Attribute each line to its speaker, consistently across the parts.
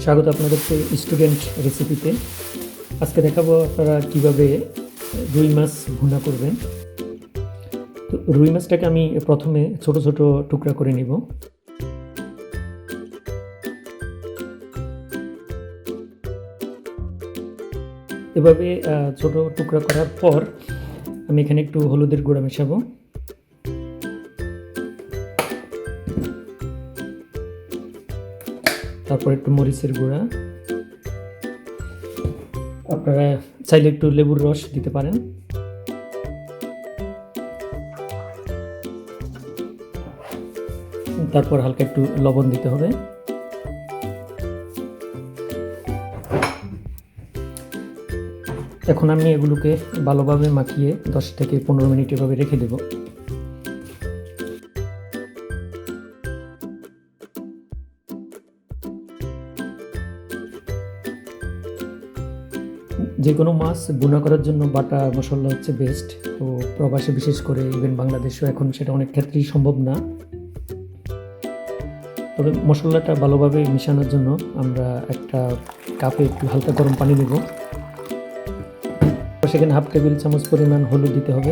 Speaker 1: স্বাগত আপনাদেরকে স্টুডেন্ট রেসিপিতে। আজকে দেখাবো আপনারা কিভাবে রুই মাছ ভুনা করবেন। তো রুই মাছটাকে আমি প্রথমে ছোট ছোট টুকরা করে নিব। এভাবে ছোট টুকরা করার পর আমি এখানে একটু হলুদের গুঁড়া মেশাবো। তারপর একটু মরিচের গুঁড়া, আপনারা চাইলে একটু লেবুর রস দিতে পারেন। তারপর হালকা একটু লবণ দিতে হবে। এখন আমি এগুলোকে ভালোভাবে মাখিয়ে 10 থেকে 15 মিনিট এভাবে রেখে দেব। যে কোনো মাছ ভুনা করার জন্য বাটা মশলা হচ্ছে বেস্ট। তো প্রবাসে বিশেষ করে ইভেন বাংলাদেশেও এখন সেটা অনেক ক্ষেত্রেই সম্ভব না। তবে মশলাটা ভালোভাবে মিশানোর জন্য আমরা একটা কাপে একটু হালকা গরম পানি নেব। সেখানে হাফ টেবিল চামচ পরিমাণ হলুদ দিতে হবে।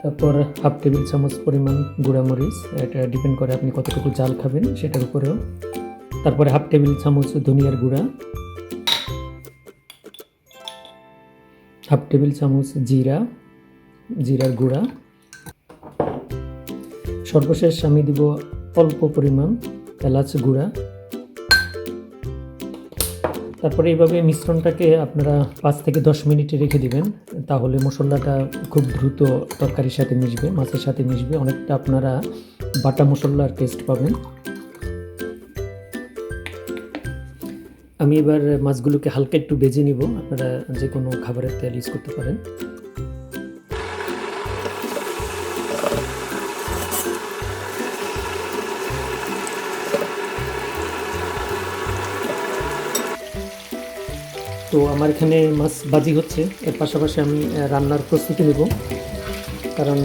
Speaker 1: তারপর হাফ টেবিল চামচ পরিমাণ গুঁড়ামরিচ, এটা ডিপেন্ড করে আপনি কতটুকু জাল খাবেন সেটার উপরেও। তারপরে হাফ টেবিল চামচ ধনিয়ার গুঁড়া, হাফ টেবিল চামচ জিরার গুঁড়া। সর্বশেষ আমি দিব অল্প পরিমাণ এলাচ গুঁড়া। তারপরে এইভাবে মিশ্রণটাকে আপনারা 5 থেকে 10 মিনিটে রেখে দিবেন। তাহলে মশলাটা খুব দ্রুত তরকারির সাথে মিশবে, মাছের সাথে মিশবে, অনেকটা আপনারা বাটা মশলার টেস্ট পাবেন। আমি এবার মাছগুলোকে হালকা একটু ভেজে নিব। আপনারা যে কোনো খাবারের তেল ইউজ করতে পারেন। তো আমার এখানে মাছ ভাজি হচ্ছে, এর পাশাপাশি আমি রান্নার প্রস্তুতি নেব। কারণ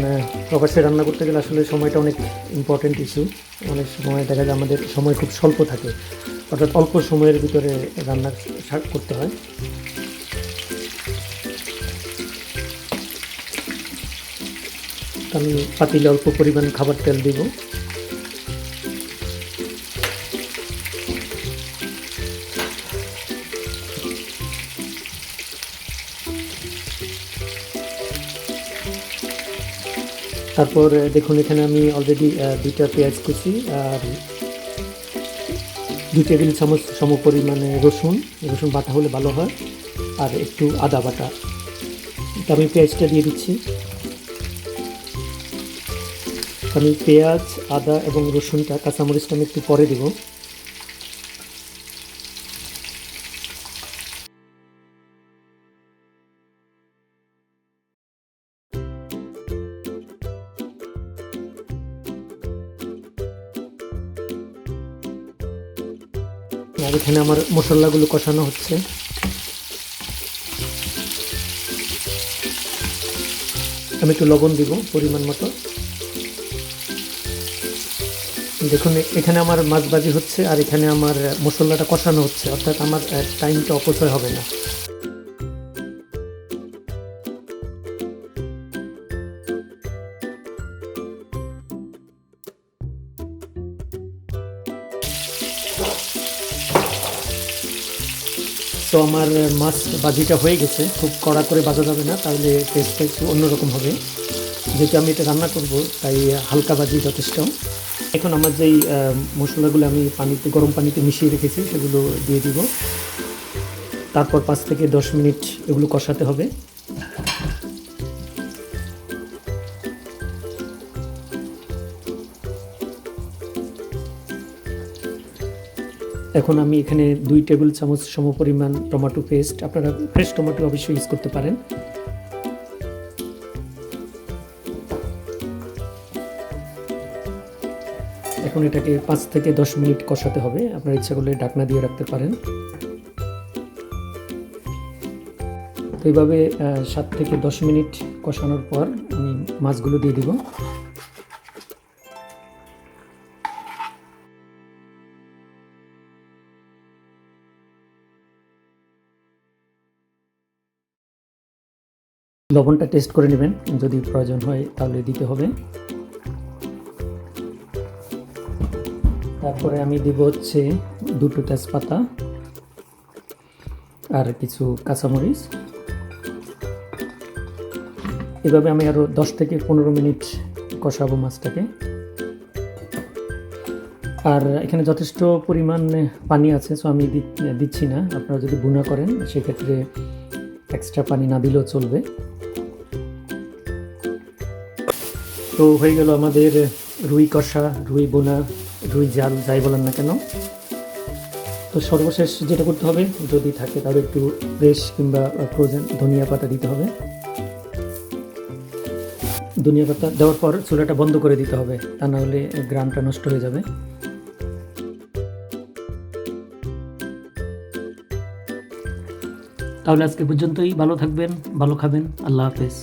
Speaker 1: প্রবাসে রান্না করতে গেলে আসলে সময়টা অনেক ইম্পর্টেন্ট ইস্যু। অনেক সময় দেখা যায় আমাদের সময় খুব স্বল্প থাকে, অর্থাৎ অল্প সময়ের ভিতরে রান্না করতে হয়। আমি পাতিলে অল্প পরিমাণ খাবার তেল দেব। তারপর দেখুন এখানে আমি অলরেডি 2টা পেঁয়াজ কুচি আর 2 টেবিল চামচ সম পরিমাণে রসুন বাটা হলে ভালো হয়, আর একটু আদা বাটা। আমি পেঁয়াজটা দিয়ে দিচ্ছি। আমি পেঁয়াজ, আদা এবং রসুনটা, কাঁচামরিচটা আমি একটু পরে দেব। আর এখানে আমার মশলাগুলো কষানো হচ্ছে। আমি একটু লবণ দিব পরিমাণ মতো। দেখুন এখানে আমার মাছ ভাজি হচ্ছে আর এখানে আমার মশলাটা কষানো হচ্ছে, অর্থাৎ আমার টাইমটা অপচয় হবে না। তো আমার মাছ ভাজিটা হয়ে গেছে। খুব কড়া করে ভাজা যাবে না, তাহলে টেস্টটা একটু অন্যরকম হবে। যেহেতু আমি এটা রান্না করব তাই হালকা ভাজি যথেষ্ট। এখন আমার যেই মশলাগুলো আমি গরম পানিতে মিশিয়ে রেখেছি সেগুলো দিয়ে দিব। তারপর 5 থেকে 10 মিনিট এগুলো কষাতে হবে। এখন আমি এখানে 2 টেবিল চামচ সমপরিমাণ টমেটো পেস্ট, আপনারা ফ্রেশ টমেটো অবশ্যই ইউজ করতে পারেন। এখন এটাকে 5 থেকে 10 মিনিট কষাতে হবে। আপনার ইচ্ছা করলে ঢাকনা দিয়ে রাখতে পারেন। তো এইভাবে 7 থেকে 10 মিনিট কষানোর পর আমি মাছগুলো দিয়ে দিব। লবণটা টেস্ট করে নেবেন, যদি প্রয়োজন হয় তাহলে দিতে হবে। তারপরে আমি দিব হচ্ছে 2টো তেজপাতা আর কিছু কাঁচামরিচ। এভাবে আমি আরও 10 থেকে 15 মিনিট কষাবো মাছটাকে। আর এখানে যথেষ্ট পরিমাণে পানি আছে, সো আমি দিচ্ছি না। আপনারা যদি ভুনা করেন সেক্ষেত্রে এক্সট্রা পানি না দিলেও চলবে। তো হয়ে গেল আমাদের রুই কষা, রুই বোনা, রুই জাল, যাই বলেন না কেন। তো সর্বশেষ যেটা করতে হবে, যদি থাকে তাহলে একটু ফ্রেশ কিংবা ফ্রোজেন ধনিয়া পাতা দিতে হবে। ধনিয়া পাতা দেওয়ার পর চুলাটা বন্ধ করে দিতে হবে, তা না হলে গ্রামটা নষ্ট হয়ে যাবে। তাহলে আজকে পর্যন্তই, ভালো থাকবেন, ভালো খাবেন, আল্লাহ হাফেজ।